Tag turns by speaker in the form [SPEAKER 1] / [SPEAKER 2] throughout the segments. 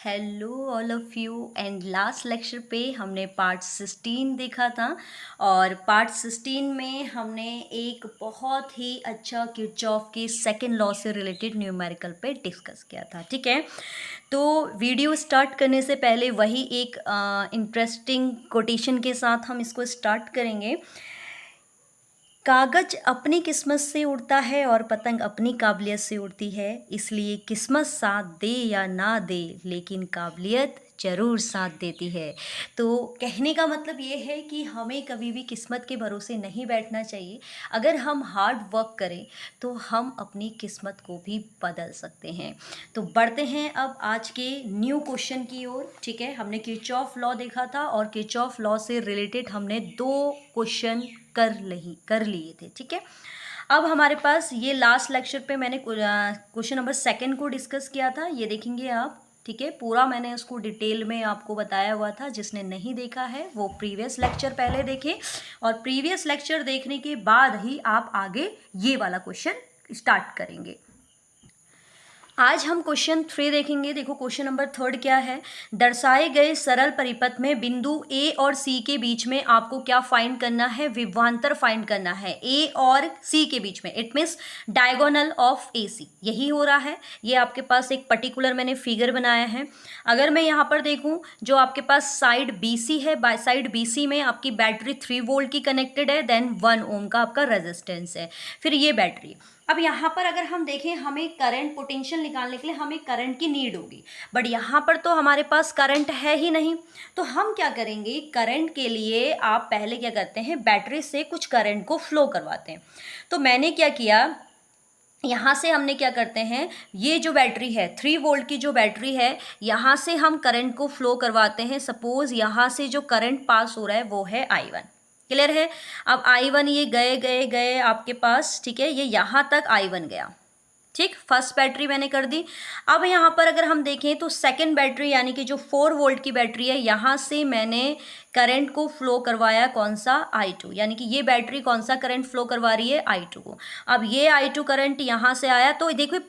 [SPEAKER 1] Hello all of you and last lecture पे हमने part 16 देखा था और पार्ट 16 में हमने एक बहुत ही अच्छा किरचॉफ के सेकंड लॉ से रिलेटेड न्यूमेरिकल पे डिस्कस किया था। ठीक है, तो वीडियो स्टार्ट करने से पहले वही एक इंटरेस्टिंग कोटेशन के साथ हम इसको स्टार्ट करेंगे। कागज अपनी किस्मत से उड़ता है और पतंग अपनी काबिलियत से उड़ती है, इसलिए किस्मत साथ दे या ना दे लेकिन काबिलियत ज़रूर साथ देती है। तो कहने का मतलब ये है कि हमें कभी भी किस्मत के भरोसे नहीं बैठना चाहिए। अगर हम हार्ड वर्क करें तो हम अपनी किस्मत को भी बदल सकते हैं। तो बढ़ते हैं अब आज के न्यू क्वेश्चन की ओर। ठीक है, हमने किरचॉफ लॉ देखा था और किरचॉफ लॉ से रिलेटेड हमने 2 क्वेश्चन कर लिए थे। ठीक है, अब हमारे पास ये लास्ट लेक्चर पे मैंने क्वेश्चन नंबर 2 को डिस्कस किया था, ये देखेंगे आप। ठीक है, पूरा मैंने उसको डिटेल में आपको बताया हुआ था। जिसने नहीं देखा है वो प्रीवियस लेक्चर पहले देखें और प्रीवियस लेक्चर देखने के बाद ही आप आगे ये वाला क्वेश्चन स्टार्ट करेंगे। आज हम क्वेश्चन 3 देखेंगे। देखो क्वेश्चन नंबर 3 क्या है। दर्शाए गए सरल परिपथ में बिंदु ए और सी के बीच में आपको क्या फाइंड करना है, विभवांतर फाइंड करना है ए और सी के बीच में। इट मीन्स डायगोनल ऑफ ए सी, यही हो रहा है। ये आपके पास एक पर्टिकुलर मैंने फिगर बनाया है। अगर मैं यहाँ पर देखूँ, जो आपके पास साइड बी सी है, बाय साइड बी सी में आपकी बैटरी 3 वोल्ट की कनेक्टेड है, देन 1 ओम का आपका रेजिस्टेंस है। फिर ये बैटरी, अब यहाँ पर अगर हम देखें, हमें करंट पोटेंशियल निकालने के लिए हमें करंट की नीड होगी, बट यहाँ पर तो हमारे पास करंट है ही नहीं। तो हम क्या करेंगे, करंट के लिए आप पहले क्या करते हैं, बैटरी से कुछ करंट को फ्लो करवाते हैं। तो मैंने क्या किया, यहाँ से हमने क्या करते हैं, ये जो बैटरी है 3 वोल्ट की जो बैटरी है, यहाँ से हम करंट को फ्लो करवाते हैं। सपोज यहाँ से जो करंट पास हो रहा है वो है I1। क्लियर है। अब I1 ये गए गए गए आपके पास, ठीक है, ये यहाँ तक I1 गया। ठीक, फर्स्ट बैटरी मैंने कर दी। अब यहाँ पर अगर हम देखें तो सेकंड बैटरी यानी कि जो 4 वोल्ट की बैटरी है, यहाँ से मैंने करंट को फ्लो करवाया कौन सा, I2, यानी कि ये बैटरी कौन सा करंट फ्लो करवा रही है, I2 को। अब ये I2 करंट यहाँ से आया तो देखो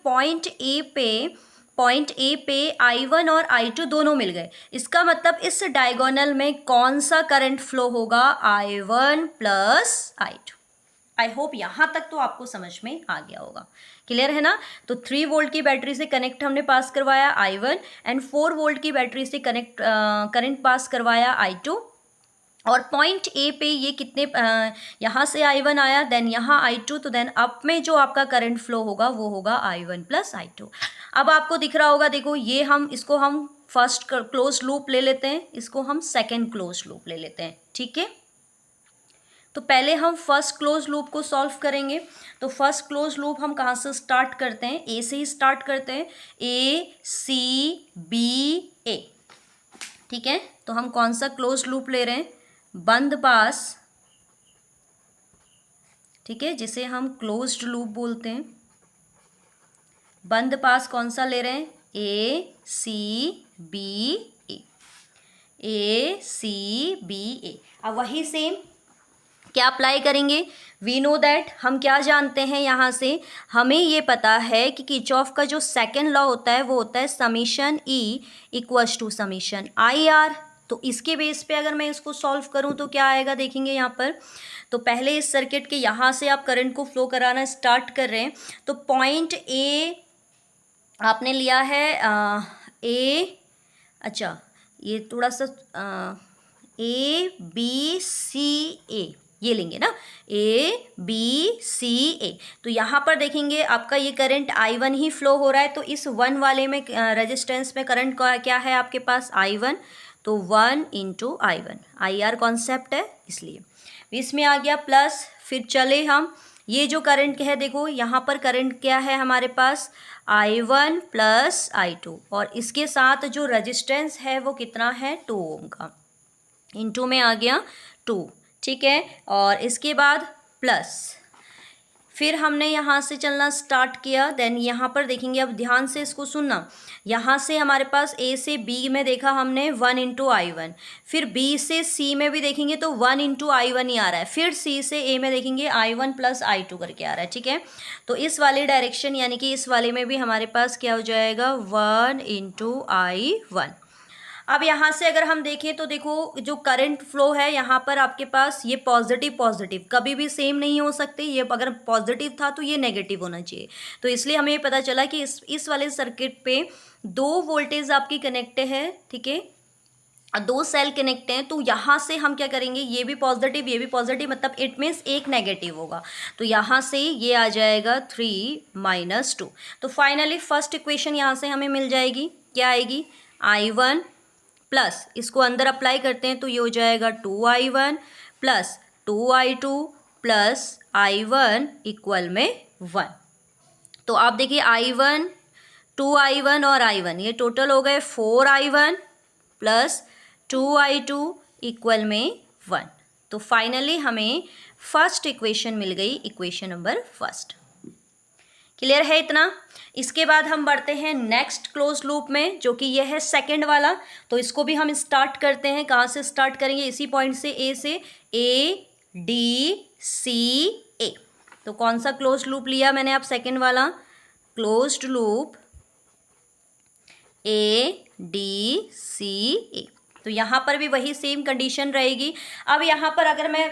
[SPEAKER 1] पॉइंट ए पे I1 और I2 दोनों मिल गए। इसका मतलब इस डायगोनल में कौन सा करंट फ्लो होगा, I1 plus I2। I hope यहाँ तक तो आपको समझ में आ गया होगा। क्लियर है ना। तो 3 वोल्ट की बैटरी से कनेक्ट हमने पास करवाया I1 एंड 4 वोल्ट की बैटरी से करंट पास करवाया I2। और पॉइंट ए पे ये कितने यहाँ से I1 आया, देन यहाँ I2, तो देन अप में जो आपका करंट फ्लो होगा वो होगा I1 प्लस I2। अब आपको दिख रहा होगा, देखो ये इसको हम फर्स्ट क्लोज लूप ले लेते हैं, इसको हम सेकेंड क्लोज लूप ले लेते हैं। ठीक है, तो पहले हम फर्स्ट क्लोज लूप को सॉल्व करेंगे। तो फर्स्ट क्लोज लूप हम कहाँ से स्टार्ट करते हैं, ए से ही स्टार्ट करते हैं, ए सी बी ए। ठीक है, तो हम कौन सा क्लोज लूप ले रहे हैं, बंद पास। ठीक है, जिसे हम क्लोज्ड लूप बोलते हैं। बंद पास कौन सा ले रहे हैं, ए सी बी ए, ए सी बी ए। अब वही सेम क्या अप्लाई करेंगे, वी नो दैट, हम क्या जानते हैं, यहाँ से हमें ये पता है कि किरचॉफ का जो सेकंड लॉ होता है वो होता है summation E equals to summation I R. तो इसके बेस पे अगर मैं इसको सॉल्व करूँ तो क्या आएगा, देखेंगे यहाँ पर। तो पहले इस सर्किट के यहाँ से आप करंट को फ्लो कराना स्टार्ट कर रहे हैं। तो पॉइंट ए आपने लिया है ए, अच्छा ये थोड़ा सा ए बी सी ए, ये लेंगे ना, ए बी सी ए। तो यहाँ पर देखेंगे आपका ये करंट I1 ही फ्लो हो रहा है। तो इस 1 वाले में रेजिस्टेंस में करंट का क्या है आपके पास, I1। तो 1 इंटू I1, IR कॉन्सेप्ट है इसलिए इसमें आ गया प्लस। फिर चले हम, ये जो करंट है देखो यहाँ पर करंट क्या है हमारे पास, I1 प्लस I2, और इसके साथ जो रेजिस्टेंस है वो कितना है, 2 ओम का, इनटू में आ गया 2। ठीक है, और इसके बाद प्लस, फिर हमने यहाँ से चलना स्टार्ट किया, देन यहाँ पर देखेंगे, अब ध्यान से इसको सुनना, यहाँ से हमारे पास ए से बी में देखा हमने 1 इंटू I1, फिर बी से सी में भी देखेंगे तो 1 इंटू I1 ही आ रहा है, फिर सी से ए में देखेंगे I1 प्लस I2 करके आ रहा है, ठीक है। तो इस वाली डायरेक्शन यानी कि इस वाले में भी हमारे पास क्या हो जाएगा 1 इंटू I1। अब यहाँ से अगर हम देखें तो देखो जो करंट फ्लो है यहाँ पर आपके पास ये पॉजिटिव पॉजिटिव कभी भी सेम नहीं हो सकते, ये अगर पॉजिटिव था तो ये नेगेटिव होना चाहिए। तो इसलिए हमें पता चला कि इस वाले सर्किट पे 2 वोल्टेज आपकी कनेक्ट है, ठीक है, 2 सेल कनेक्ट हैं। तो यहाँ से हम क्या करेंगे, ये भी पॉजिटिव ये भी पॉजिटिव, मतलब इट मीन्स एक नेगेटिव होगा। तो यहाँ से ये आ जाएगा 3 - 2। तो फाइनली फर्स्ट इक्वेशन यहाँ से हमें मिल जाएगी, क्या आएगी, I1 प्लस इसको अंदर अप्लाई करते हैं तो ये हो जाएगा 2I1 plus 2I2 plus I1 equal में 1। तो आप देखिए I1 2I1 और I1 ये टोटल हो गए 4I1 प्लस 2I2 इक्वल में 1। तो फाइनली हमें फर्स्ट इक्वेशन मिल गई, इक्वेशन नंबर फर्स्ट। क्लियर है इतना। इसके बाद हम बढ़ते हैं नेक्स्ट क्लोज लूप में, जो कि यह है सेकंड वाला। तो इसको भी हम स्टार्ट करते हैं, कहाँ से स्टार्ट करेंगे, इसी पॉइंट से, ए से, A D C A। तो कौन सा क्लोज लूप लिया मैंने, अब सेकंड वाला closed loop A D C A। तो यहाँ पर भी वही सेम कंडीशन रहेगी। अब यहाँ पर अगर मैं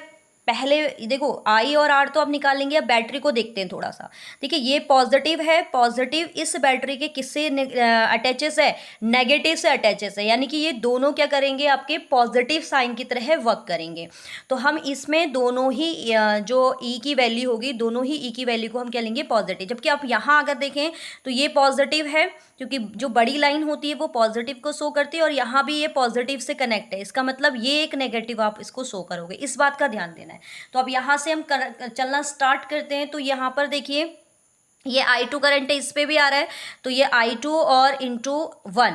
[SPEAKER 1] पहले देखो I और R तो अब निकालेंगे, अब बैटरी को देखते हैं थोड़ा सा। देखिए ये पॉजिटिव है, पॉजिटिव इस बैटरी के किससे अटैचेस है, नेगेटिव से अटैचेस है, यानी कि ये दोनों क्या करेंगे, आपके पॉजिटिव साइन की तरह वर्क करेंगे। तो हम इसमें दोनों ही जो E की वैल्यू होगी, दोनों ही E की वैल्यू को हम क्या लेंगे, पॉजिटिव। जबकि आप यहाँ अगर देखें तो ये पॉजिटिव है, क्योंकि जो बड़ी लाइन होती है वो पॉजिटिव को शो करती है, और यहाँ भी ये पॉजिटिव से कनेक्ट है, इसका मतलब ये एक नेगेटिव आप इसको शो करोगे, इस बात का ध्यान देना है। तो अब यहाँ से हम चलना स्टार्ट करते हैं। तो यहाँ पर देखिए ये I2 करंट है, इस पे भी आ रहा है, तो ये I2 और इंटू 1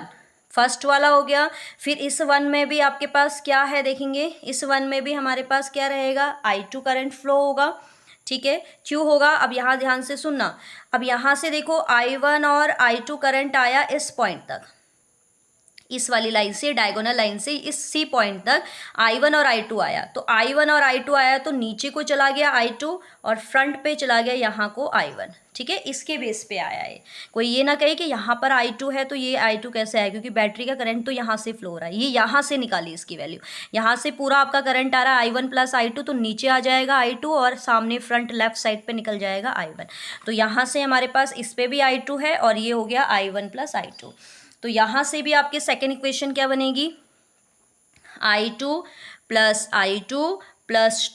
[SPEAKER 1] फर्स्ट वाला हो गया। फिर इस 1 में भी आपके पास क्या है, देखेंगे इस 1 में भी हमारे पास क्या रहेगा, I2 करंट फ्लो होगा, ठीक है, क्यों होगा, अब यहाँ ध्यान से सुनना। अब यहाँ से देखो I1 और I2 करंट आया इस पॉइंट तक, इस वाली लाइन से, डायगोनल लाइन से इस सी पॉइंट तक I1 और I2 आया। तो I1 और I2 आया तो नीचे को चला गया I2 और फ्रंट पे चला गया यहाँ को I1, ठीक है, इसके बेस पे आया है। कोई ये ना कहे कि यहाँ पर I2 है तो ये I2 कैसे आया, क्योंकि बैटरी का करंट तो यहाँ से फ्लो हो रहा है, ये यहाँ से निकाली इसकी वैल्यू, यहाँ से पूरा आपका करंट आ रहा है I1 प्लस I2, तो नीचे आ जाएगा I2 और सामने फ्रंट लेफ्ट साइड पे निकल जाएगा I1। तो यहाँ से हमारे पास इस पर भी I2 है और ये हो गया I1 प्लस I2। तो यहाँ से भी आपके सेकेंड इक्वेशन क्या बनेगी, I2 plus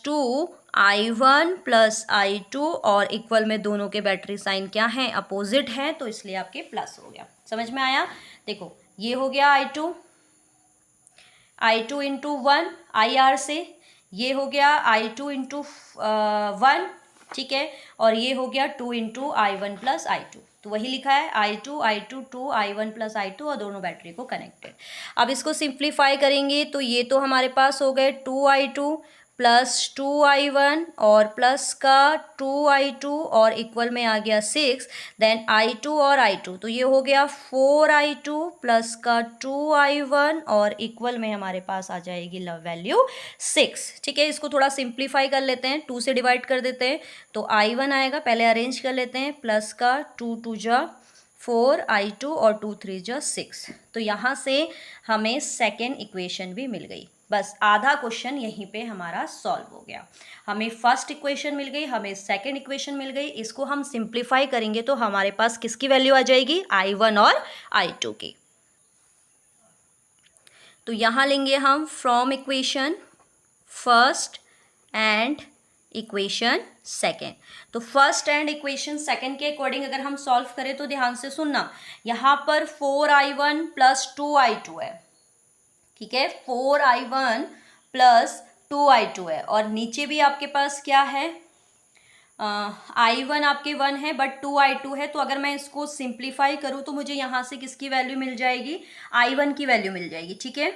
[SPEAKER 1] 2 I1 plus I2 और इक्वल में दोनों के बैटरी साइन क्या हैं, अपोजिट हैं, तो इसलिए आपके प्लस हो गया। समझ में आया। देखो ये हो गया I2 इंटू 1 IR से, ये हो गया I2 इंटू 1, ठीक है, और ये हो गया 2 इंटू I1 प्लस I2। तो वही लिखा है I2 2 I1 प्लस I2 और दोनों बैटरी को कनेक्टेड। अब इसको सिंप्लीफाई करेंगे तो ये तो हमारे पास हो गए 2I2 प्लस 2I1 और प्लस का 2I2 और इक्वल में आ गया 6, देन I2 और I2, तो ये हो गया 4I2 प्लस का 2I1 और इक्वल में हमारे पास आ जाएगी वैल्यू 6, ठीक है। इसको थोड़ा सिंप्लीफाई कर लेते हैं, 2 से डिवाइड कर देते हैं तो I1 आएगा, पहले अरेंज कर लेते हैं, प्लस का 2 2 जा 4 I2 और 2 3 जा 6। तो यहाँ से हमें सेकेंड इक्वेशन भी मिल गई। बस आधा क्वेश्चन यहीं पे हमारा सॉल्व हो गया। हमें फर्स्ट इक्वेशन मिल गई, हमें सेकंड इक्वेशन मिल गई। इसको हम सिंप्लीफाई करेंगे तो हमारे पास किसकी वैल्यू आ जाएगी, I1 और I2 की। तो यहाँ लेंगे हम from equation first and equation second. तो फर्स्ट एंड इक्वेशन सेकेंड के अकॉर्डिंग अगर हम सॉल्व करें तो ध्यान से सुनना, यहाँ पर 4I1 प्लस 2I2 है, ठीक है, 4I1 प्लस 2I2 है, और नीचे भी आपके पास क्या है, I1 आपके 1 है बट 2I2 है। तो अगर मैं इसको सिंप्लीफाई करूँ तो मुझे यहाँ से किसकी वैल्यू मिल जाएगी, I1 की वैल्यू मिल जाएगी, ठीक है।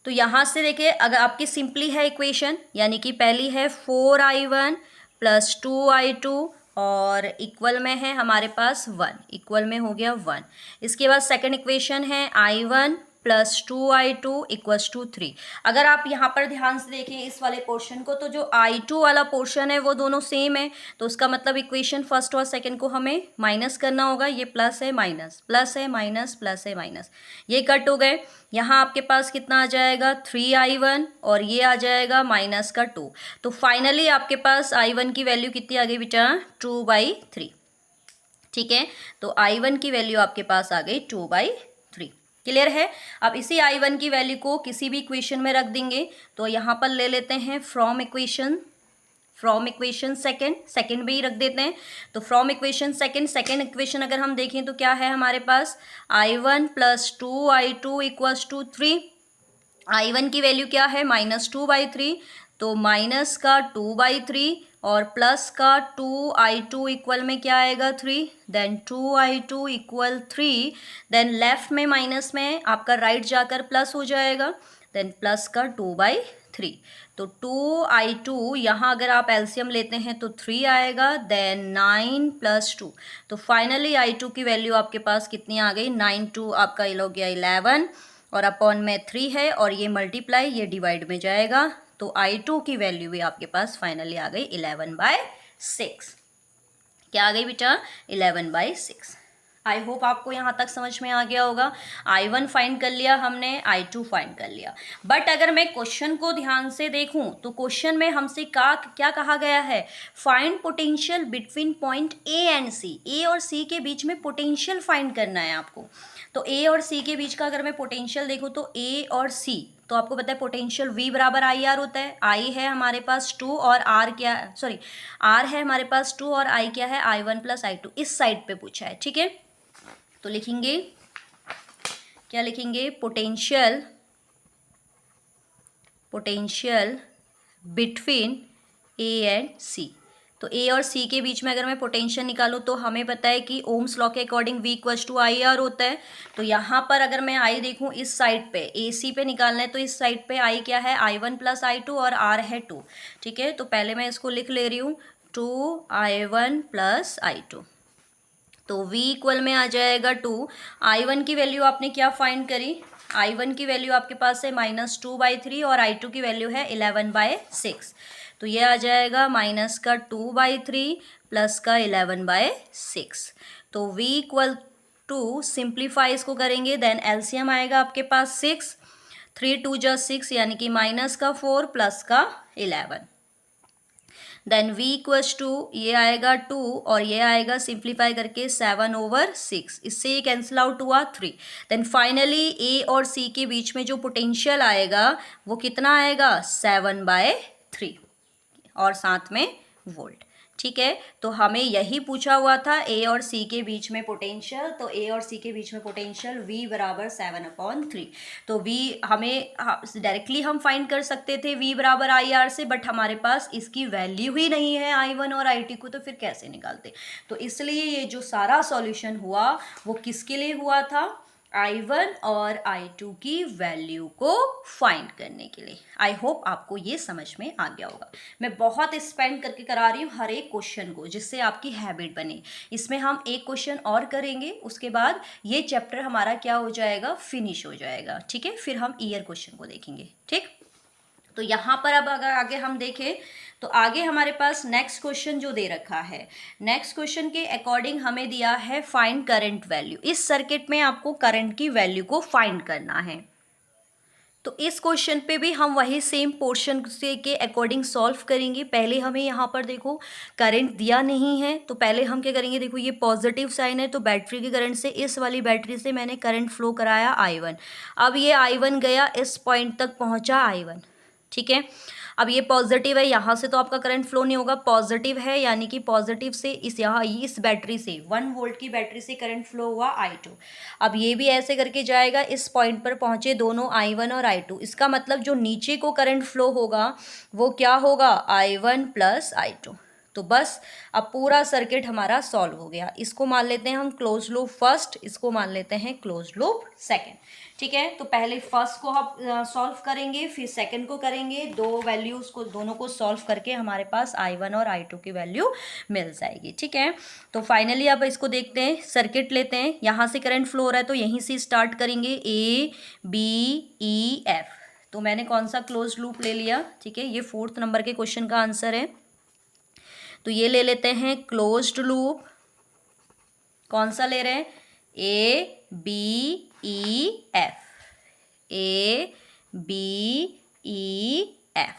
[SPEAKER 1] तो यहाँ से देखिए अगर आपकी सिंपली है इक्वेशन, यानी कि पहली है 4I1 प्लस 2i2 और इक्वल में है हमारे पास 1, इक्वल में हो गया 1। इसके बाद सेकंड इक्वेशन है i1 plus 2i2 equals to 3। अगर आप यहाँ पर ध्यान से देखें इस वाले पोर्शन को, तो जो i2 वाला पोर्शन है वो दोनों सेम है, तो उसका मतलब इक्वेशन फर्स्ट और सेकंड को हमें माइनस करना होगा। ये प्लस है माइनस, प्लस है माइनस, प्लस है माइनस, ये कट हो गए। यहाँ आपके पास कितना आ जाएगा 3i1 और ये आ जाएगा माइनस का 2। तो फाइनली आपके पास i1 की वैल्यू कितनी आ गई बेटा 2/3। ठीक है, तो i1 की वैल्यू आपके पास आ गई 2/3। क्लियर है। अब इसी i1 की वैल्यू को किसी भी इक्वेशन में रख देंगे, तो यहाँ पर ले लेते हैं फ्रॉम इक्वेशन सेकंड भी रख देते हैं। तो फ्रॉम इक्वेशन सेकंड इक्वेशन अगर हम देखें तो क्या है हमारे पास i1 plus 2i2 equals to 3। i1 की वैल्यू क्या है -2/3, तो माइनस का 2/3 और प्लस का 2i2 इक्वल में क्या आएगा 3, then 2i2 equal 3, then left में माइनस में आपका राइट जाकर प्लस हो जाएगा, देन प्लस का 2/3। तो 2i2 यहाँ अगर आप एलसीएम लेते हैं तो 3 आएगा, देन 9 प्लस 2। तो फाइनली i2 की वैल्यू आपके पास कितनी आ गई 9 2 आपका ये हो गया 11 और अपॉन में 3 है और ये मल्टीप्लाई ये डिवाइड में जाएगा, तो i2 की वैल्यू भी आपके पास फाइनली आ गई 11/6। क्या आ गई बेटा 11/6। आई होप आपको यहाँ तक समझ में आ गया होगा। i1 फाइंड कर लिया हमने, i2 फाइंड कर लिया। बट अगर मैं क्वेश्चन को ध्यान से देखूं तो क्वेश्चन में हमसे क्या कहा गया है, find potential between point A and C. A और सी के बीच में पोटेंशियल फाइंड करना है आपको। तो ए और सी के बीच का अगर मैं पोटेंशियल देखूं तो ए और सी, तो आपको पता है पोटेंशियल V बराबर आई आर होता है। I है हमारे पास 2 और R क्या, सॉरी R है हमारे पास 2 और I क्या है I1 प्लस I2। इस साइड पे पूछा है, ठीक है। तो लिखेंगे, क्या लिखेंगे, potential between A and C। तो ए और सी के बीच में अगर मैं पोटेंशियल निकालूं तो हमें पता है कि ओम्स लॉ के according V equals to I R होता है। तो यहाँ पर अगर मैं I देखूं इस साइड पे ए सी पे निकालना है, तो इस साइड पे I क्या है I1 प्लस I2 और R है 2। ठीक है, तो पहले मैं इसको लिख ले रही हूँ 2I1 प्लस I2। तो V इक्वल में आ जाएगा 2। I1 की वैल्यू आपने क्या फाइंड करी, I1 की वैल्यू आपके पास है -2/3 और I2 की वैल्यू है 11/6। तो ये आ जाएगा माइनस का 2/3 प्लस का 11/6। तो V इक्वल टू सिंप्लीफाई इसको करेंगे, देन एलसीएम आएगा आपके पास 6, 3 2 जा 6 यानी कि माइनस का 4 प्लस का 11, देन V इक्वल्स टू ये आएगा 2 और ये आएगा सिंप्लीफाई करके 7/6। इससे ये कैंसिल आउट हुआ 3। देन फाइनली A और C के बीच में जो पोटेंशियल आएगा वो कितना आएगा 7/3 और साथ में वोल्ट। ठीक है, तो हमें यही पूछा हुआ था ए और सी के बीच में पोटेंशियल। तो ए और सी के बीच में पोटेंशियल V बराबर 7/3। तो V हमें डायरेक्टली हम फाइंड कर सकते थे V बराबर आई आर से, बट हमारे पास इसकी वैल्यू ही नहीं है I1 और I2 को, तो फिर कैसे निकालते। तो इसलिए ये जो सारा सॉल्यूशन हुआ वो किसके लिए हुआ था, I1 और I2 की वैल्यू को फाइंड करने के लिए। आई होप आपको ये समझ में आ गया होगा। मैं बहुत स्पेंड करके करा रही हूँ हर एक क्वेश्चन को, जिससे आपकी हैबिट बने। इसमें हम एक क्वेश्चन और करेंगे, उसके बाद ये चैप्टर हमारा क्या हो जाएगा, फिनिश हो जाएगा। ठीक है, फिर हम ईयर क्वेश्चन को देखेंगे। ठीक, तो यहाँ पर अब अगर आगे हम देखें तो आगे हमारे पास नेक्स्ट क्वेश्चन जो दे रखा है, नेक्स्ट क्वेश्चन के अकॉर्डिंग हमें दिया है फाइंड करंट वैल्यू। इस सर्किट में आपको करंट की वैल्यू को फाइंड करना है। तो इस क्वेश्चन पे भी हम वही सेम पोर्शन से के अकॉर्डिंग सॉल्व करेंगे। पहले हमें यहाँ पर देखो करंट दिया नहीं है, तो पहले हम क्या करेंगे, देखो ये पॉजिटिव साइन है, तो बैटरी के करंट से इस वाली बैटरी से मैंने करंट फ्लो कराया I1। अब ये I1 गया इस पॉइंट तक पहुँचा I1। ठीक है, अब ये पॉजिटिव है, यहाँ से तो आपका करंट फ्लो नहीं होगा, पॉजिटिव है यानी कि पॉजिटिव से इस बैटरी से 1 वोल्ट की बैटरी से करंट फ्लो हुआ I2। अब ये भी ऐसे करके जाएगा, इस पॉइंट पर पहुँचे दोनों I1 और I2। इसका मतलब जो नीचे को करंट फ्लो होगा वो क्या होगा I1 प्लस I2। तो बस अब पूरा सर्किट हमारा सॉल्व हो गया। इसको मान लेते हैं हम क्लोज लूप फर्स्ट, इसको मान लेते हैं क्लोज लूप सेकंड। ठीक है, तो पहले फर्स्ट को हम सॉल्व करेंगे, फिर सेकंड को करेंगे। दो वैल्यूज को दोनों को सॉल्व करके हमारे पास I1 और I2 की वैल्यू मिल जाएगी। ठीक है, तो फाइनली अब इसको देखते हैं, सर्किट लेते हैं। यहाँ से करंट फ्लो हो रहा है तो यहीं से स्टार्ट करेंगे, A B E F। तो मैंने कौन सा क्लोज लूप ले लिया? ठीक है, ये 4th नंबर के क्वेश्चन का आंसर है। तो ये ले लेते हैं क्लोज्ड लूप। कौन सा ले रहे हैं? A B E F, A B E F।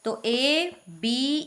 [SPEAKER 1] तो A B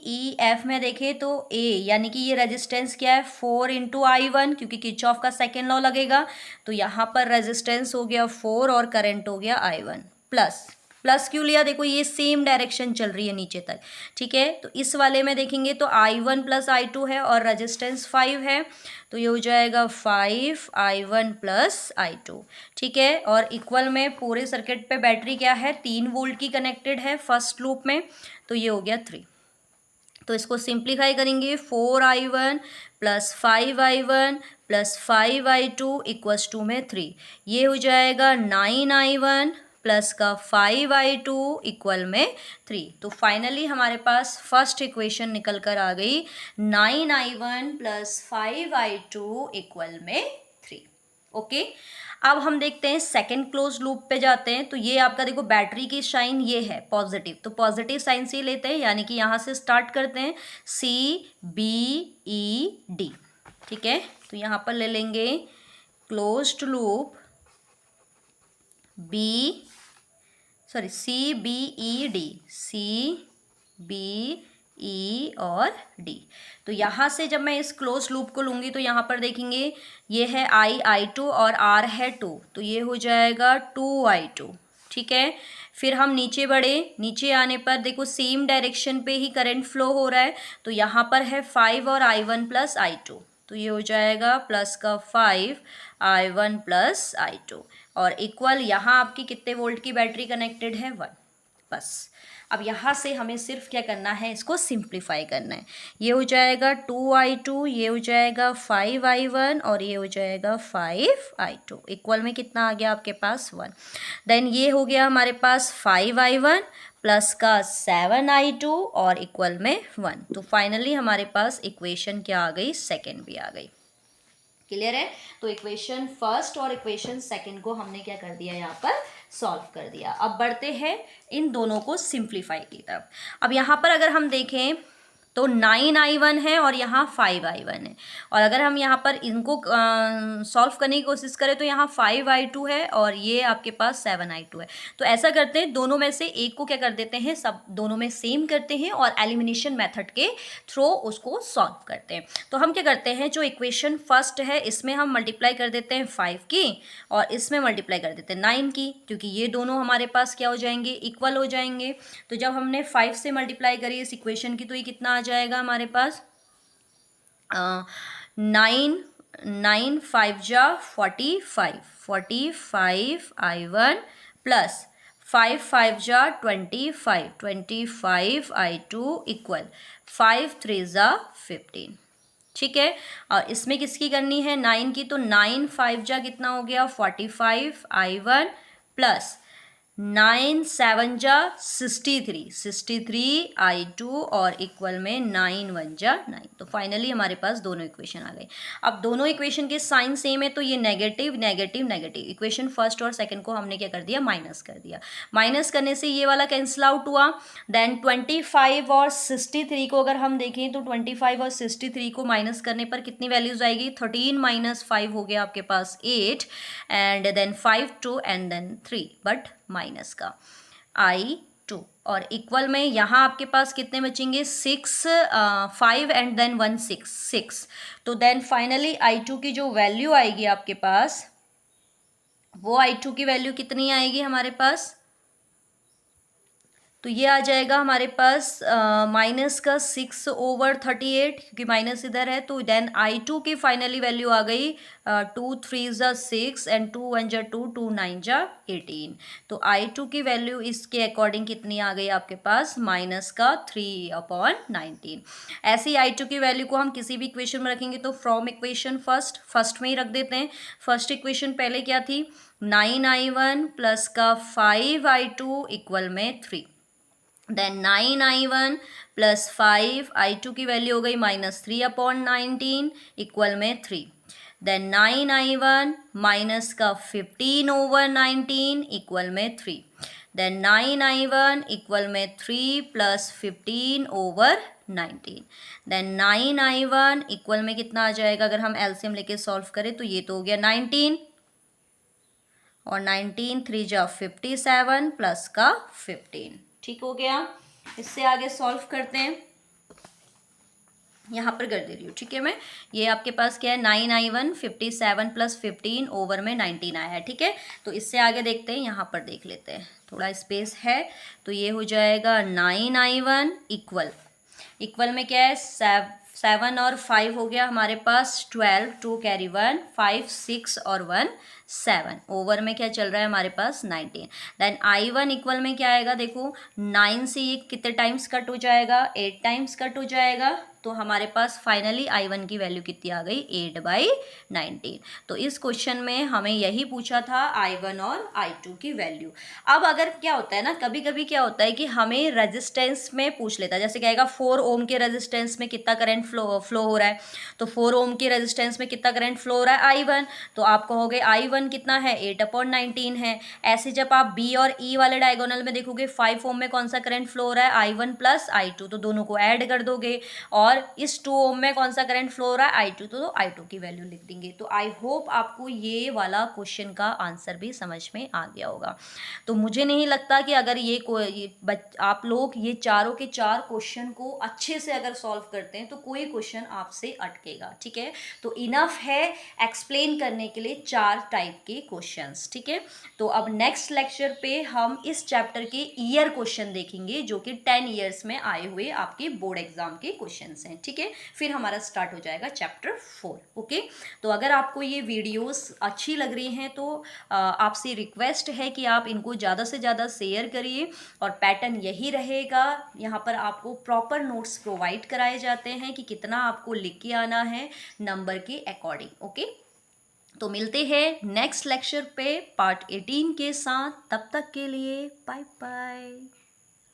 [SPEAKER 1] E F में देखें तो A यानी कि ये रेजिस्टेंस क्या है? 4 × I1, क्योंकि किरचॉफ का सेकेंड लॉ लगेगा। तो यहाँ पर रेजिस्टेंस हो गया 4 और करंट हो गया I1। प्लस प्लस क्यों लिया? देखो ये सेम डायरेक्शन चल रही है नीचे तक। ठीक है, तो इस वाले में देखेंगे तो I1 + I2 है और रेजिस्टेंस 5 है, तो ये हो जाएगा 5I1 + I2। ठीक है, और इक्वल में पूरे सर्किट पे बैटरी क्या है? 3 वोल्ट की कनेक्टेड है फर्स्ट लूप में, तो ये हो गया 3। तो इसको सिंप्लीफाई करेंगे, 4I1 + 5I1 + 5I2 = 2 में 3। ये हो जाएगा 9I1 प्लस का 5I2 इक्वल में 3। तो फाइनली हमारे पास फर्स्ट इक्वेशन निकल कर आ गई, 9I1 + 5I2 इक्वल में 3। ओके, अब हम देखते हैं सेकंड क्लोज लूप पे जाते हैं। तो ये आपका देखो बैटरी की साइन ये है पॉजिटिव, तो पॉजिटिव साइन से लेते हैं, यानी कि यहाँ से स्टार्ट करते हैं CBED। ठीक है, तो यहाँ पर ले लेंगे क्लोज्ड लूप CBED, CBE और D। तो यहाँ से जब मैं इस क्लोज लूप को लूँगी तो यहाँ पर देखेंगे ये है I2 और R है 2, तो ये हो जाएगा 2I2। ठीक है, फिर हम नीचे बढ़े, नीचे आने पर देखो सेम डायरेक्शन पे ही करंट फ्लो हो रहा है, तो यहाँ पर है 5 और I1 + I2, तो ये हो जाएगा प्लस का 5I1 + I2 और इक्वल यहाँ आपकी कितने वोल्ट की बैटरी कनेक्टेड है? 1। बस अब यहाँ से हमें सिर्फ क्या करना है? इसको सिंप्लीफाई करना है। ये हो जाएगा 2I2, ये हो जाएगा 5I1 और ये हो जाएगा 5I2 इक्वल में कितना आ गया आपके पास? 1। देन ये हो गया हमारे पास 5I1 प्लस का 7I2 और इक्वल में 1। तो फाइनली हमारे पास इक्वेशन क्या आ गई? सेकेंड भी आ गई। क्लियर है? तो इक्वेशन फर्स्ट और इक्वेशन सेकंड को हमने क्या कर दिया? यहाँ पर सॉल्व कर दिया। अब बढ़ते हैं इन दोनों को सिंप्लीफाई की तरफ। अब यहाँ पर अगर हम देखें तो 9I1 है और यहाँ 5I1 है, और अगर हम यहाँ पर इनको सॉल्व करने की कोशिश करें तो यहाँ 5I2 है और ये आपके पास 7I2 है। तो ऐसा करते हैं, दोनों में से एक को क्या कर देते हैं, सब दोनों में सेम करते हैं और एलिमिनेशन मेथड के थ्रू उसको सॉल्व करते हैं। तो हम क्या करते हैं, जो इक्वेशन फर्स्ट है इसमें हम मल्टीप्लाई कर देते हैं 5 की और इसमें मल्टीप्लाई कर देते हैं 9 की, क्योंकि ये दोनों हमारे पास क्या हो जाएंगे? इक्वल हो जाएंगे। तो जब हमने 5 से मल्टीप्लाई करी इस इक्वेशन की तो ये कितना आ जाएगा हमारे पास? 9 5 जा 45, 45I1 प्लस 5 5 जा 25, 25I2 इक्वल 5 3 जा 15। ठीक है, और इसमें किसकी करनी है? 9 की। तो 9 5 जा कितना हो गया? 45I1 प्लस 9 7 जा 63, 63I2 और इक्वल में 9 1 जा 9। तो फाइनली हमारे पास दोनों इक्वेशन आ गए। अब दोनों इक्वेशन के साइन सेम है तो ये negative negative negative, equation first और सेकंड को हमने क्या कर दिया? माइनस कर दिया। माइनस करने से ये वाला कैंसिल आउट हुआ। देन 25 और 63 को अगर हम देखें तो 25 और 63 को माइनस करने पर कितनी वैल्यूज आएगी? 13 - 5 हो गया आपके पास 8 and then 5 2 and then 3, but minus का I2 और इक्वल में यहाँ आपके पास कितने बचेंगे? 6 5 एंड देन 1 6। तो देन फाइनली I2 की जो वैल्यू आएगी आपके पास, वो I2 की वैल्यू कितनी आएगी हमारे पास? तो ये आ जाएगा हमारे पास माइनस का 6/38, क्योंकि माइनस इधर है। तो देन I2 की फाइनली वैल्यू आ गई 2 3 ज़ा 6 एंड 2 1 ज़ा 2 2 9 ज़ा 18। तो I2 की वैल्यू इसके अकॉर्डिंग कितनी आ गई आपके पास, माइनस का 3/19। ऐसे ही I2 की वैल्यू को हम किसी भी इक्वेशन में रखेंगे तो फ्रॉम इक्वेशन फर्स्ट में ही रख देते हैं। फर्स्ट इक्वेशन पहले क्या थी, 9I1 प्लस का 5I2 इक्वल में 3। देन 9I1 प्लस 5I2 की वैल्यू हो गई -3/19 इक्वल में 3। देन 9I1 माइनस का 15/19 इक्वल में 3। देन 9I1 इक्वल में 3 प्लस 15/19। देन 9I1 इक्वल में कितना आ जाएगा, अगर हम एलसीएम लेके सॉल्व करें तो ये तो हो गया 19, और 19 3 जा 57 प्लस का 15। ठीक हो गया। इससे आगे सॉल्व करते हैं, यहाँ पर कर दे रही हूँ, ठीक है। मैं ये आपके पास क्या है, 9I1 57 प्लस 15 ओवर में 19 आया है, ठीक है। तो इससे आगे देखते हैं, यहाँ पर देख लेते हैं, थोड़ा स्पेस है। तो ये हो जाएगा 9I1 इक्वल में क्या है, 7 और 5 हो गया हमारे पास 12, 2 कैरी 1, 5 6 और 1 7, ओवर में क्या चल रहा है हमारे पास 19। देन I1 इक्वल में क्या आएगा, देखो 9 से ये कितने टाइम्स कट हो जाएगा, 8 टाइम्स कट हो जाएगा। तो हमारे पास फाइनली I1 की वैल्यू कितनी आ गई, 8/19। तो इस क्वेश्चन में हमें यही पूछा था, I1 और I2 की वैल्यू। अब अगर क्या होता है ना, कभी कभी क्या होता है कि हमें रेजिस्टेंस में पूछ लेता है, जैसे कहेगा 4 ओम के रेजिस्टेंस में कितना करंट फ्लो हो रहा है। तो 4 ओम के रेजिस्टेंस में कितना करंट फ्लो हो रहा है, I1। तो आप कहोगे I1 कितना है, 8/19 है। ऐसे जब आप B और E वाले डायगोनल में देखोगे 5 ओम में कौन सा करंट फ्लो हो रहा है, I1 प्लस I2, तो दोनों को ऐड कर दोगे। और इस 2 ओम में कौन सा करंट फ्लो हो रहा है, I2, तो I2 की वैल्यू लिख देंगे। तो आई होप आपको ये वाला क्वेश्चन का आंसर भी समझ में आ गया होगा। तो मुझे नहीं लगता कि अगर आप लोग ये चारों के चार क्वेश्चन को अच्छे से अगर सॉल्व करते हैं तो कोई क्वेश्चन आपसे अटकेगा, ठीक है। तो इनफ है एक्सप्लेन करने के लिए 4 टाइप के क्वेश्चंस, ठीक है। तो अब नेक्स्ट लेक्चर पे हम इस चैप्टर के ईयर क्वेश्चन देखेंगे, जो कि 10 ईयर्स में आए हुए आपके बोर्ड एग्जाम के क्वेश्चंस हैं, ठीक है। फिर हमारा स्टार्ट हो जाएगा चैप्टर 4, ओके। तो अगर आपको ये वीडियोस अच्छी लग रही हैं तो आपसे रिक्वेस्ट है कि आप इनको ज़्यादा से ज़्यादा शेयर करिए, और पैटर्न यही रहेगा। यहाँ पर आपको प्रॉपर नोट्स प्रोवाइड कराए जाते हैं कि कितना आपको लिख के आना है नंबर के अकॉर्डिंग, ओके। तो मिलते हैं नेक्स्ट लेक्चर पे पार्ट 18 के साथ, तब तक के लिए बाय बाय।